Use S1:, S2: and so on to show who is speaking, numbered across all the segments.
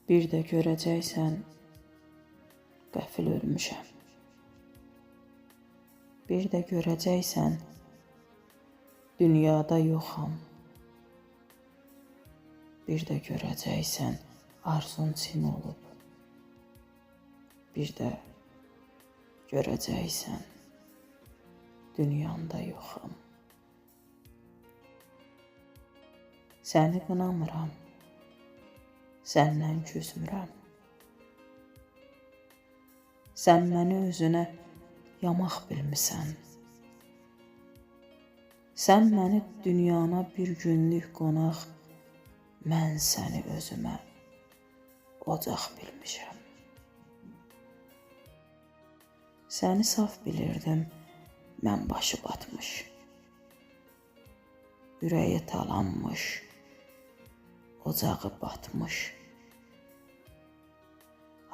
S1: Bir də görəcəksən, qəfil ölmüşəm. Bir də görəcəksən, dünyada yoxam. Bir də görəcəksən, arzun çin olub. Bir də görəcəksən, dünyanda yoxam. Səni qınamıram, səndən küsmürəm. Sən məni özünə yamaq bilmisən. Sən məni dünyana bir günlük qonaq, mən səni özümə ocaq bilmişəm. Səni saf bilirdim, mən başı batmış. Ürəyi talanmış, ocağı batmış.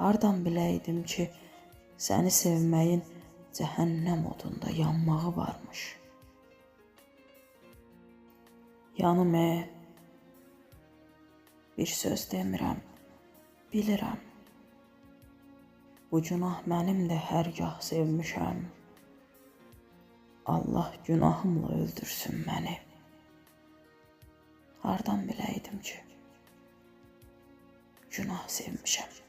S1: Hardan biləydim ki, səni sevməyin cəhənnəm odunda yanmağı varmış. Yanım bir söz demirəm, bilirəm. Bu günah mənim də hər gah sevmişəm. Allah günahımla öldürsün məni. Hardan biləydim ki, günah sevmişəm.